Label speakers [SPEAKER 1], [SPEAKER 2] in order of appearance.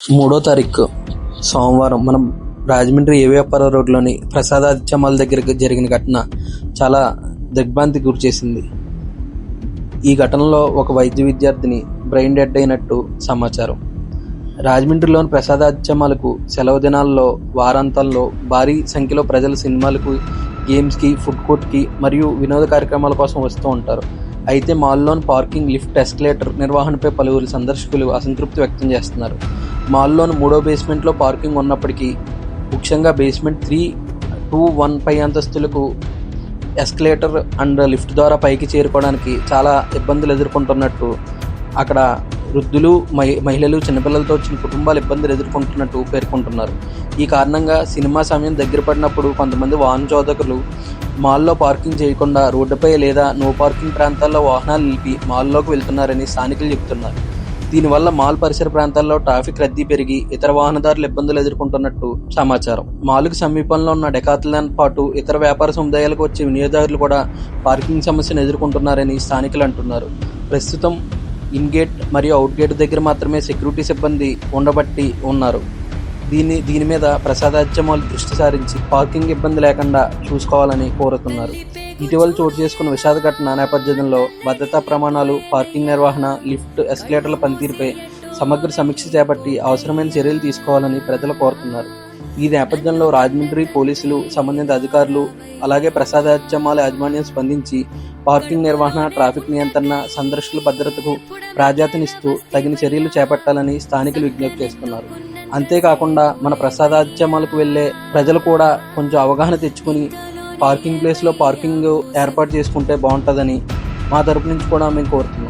[SPEAKER 1] 3వ తారీఖు సోమవారం మనం రాజమండ్రి ఏవిఎఫ్ఆర్ రోడ్లోని ప్రసాదాదిత్య మాల్ దగ్గర జరిగిన ఘటన చాలా దిగ్భ్రాంతికి గురిచేసింది. ఈ ఘటనలో ఒక వైద్య విద్యార్థిని బ్రెయిన్ డెడ్ అయినట్టు సమాచారం. రాజమండ్రిలోని ప్రసాదాదిత్య మాల్కు సెలవు దినాల్లో, వారాంతాల్లో భారీ సంఖ్యలో ప్రజలు సినిమాలకు, గేమ్స్కి, ఫుడ్ కోర్ట్కి మరియు వినోద కార్యక్రమాల కోసం వస్తూ ఉంటారు. అయితే మాల్లోని పార్కింగ్, లిఫ్ట్, ఎస్కలేటర్ నిర్వహణపై పలువురు సందర్శకులు అసంతృప్తి వ్యక్తం చేస్తున్నారు. మాల్లోని 3వ బేస్మెంట్లో పార్కింగ్ ఉన్నప్పటికీ, ముఖ్యంగా బేస్మెంట్ 3, 2, 1 పై అంతస్తులకు ఎస్కలేటర్ అండ్ లిఫ్ట్ ద్వారా పైకి చేరుకోవడానికి చాలా ఇబ్బందులు ఎదుర్కొంటున్నట్టు, అక్కడ వృద్ధులు, మహిళలు, చిన్నపిల్లలతో వచ్చిన కుటుంబాలు ఇబ్బందులు ఎదుర్కొంటున్నట్టు పేర్కొంటున్నారు. ఈ కారణంగా సినిమా సమయం దగ్గర పడినప్పుడు కొంతమంది వాహన చోదకులు మాల్లో పార్కింగ్ చేయకుండా రోడ్డుపై లేదా నో పార్కింగ్ ప్రాంతాల్లో వాహనాలు నిలిపి మాల్లోకి వెళ్తున్నారని స్థానికులు చెబుతున్నారు. దీనివల్ల మాల్ పరిసర ప్రాంతాల్లో ట్రాఫిక్ రద్దీ పెరిగి ఇతర వాహనదారులు ఇబ్బందులు ఎదుర్కొంటున్నట్టు సమాచారం. మాల్కు సమీపంలో ఉన్న డెకాథ్లాన్ పాటు ఇతర వ్యాపార సముదాయాలకు వచ్చే వినియోగదారులు కూడా పార్కింగ్ సమస్యను ఎదుర్కొంటున్నారని స్థానికులు అంటున్నారు. ప్రస్తుతం ఇన్ గేట్ మరియు అవుట్ గేట్ దగ్గర మాత్రమే సెక్యూరిటీ సిబ్బంది ఉండబట్టి ఉన్నారు. దీని మీద ప్రసాదాదిత్య మాల్ దృష్టి సారించి పార్కింగ్ ఇబ్బంది లేకుండా చూసుకోవాలని కోరుతున్నారు. ఇటీవల చోటు చేసుకున్న విషాద ఘటన నేపథ్యంలో భద్రతా ప్రమాణాలు, పార్కింగ్ నిర్వహణ, లిఫ్ట్, ఎస్కలేటర్ల పనితీరుపై సమగ్ర సమీక్ష చేపట్టి అవసరమైన చర్యలు తీసుకోవాలని ప్రజలు కోరుతున్నారు. ఈ నేపథ్యంలో రాజమండ్రి పోలీసులు, సంబంధిత అధికారులు, అలాగే ప్రసాదాదిత్య మాల్ యాజమాన్యం స్పందించి పార్కింగ్ నిర్వహణ, ట్రాఫిక్ నియంత్రణ, సందర్శకుల భద్రతకు ప్రాధాన్యతనిస్తూ తగిన చర్యలు చేపట్టాలని స్థానికులు విజ్ఞప్తి చేస్తున్నారు. అంతేకాకుండా మన ప్రసాదాదిత్య మాల్కు వెళ్లే ప్రజలు కూడా కొంచెం అవగాహన తెచ్చుకుని పార్కింగ్ ప్లేస్లో పార్కింగ్ ఏర్పాటు చేసుకుంటే బాగుంటుందని మా తరపు నుంచి కూడా మేము కోరుతున్నాం.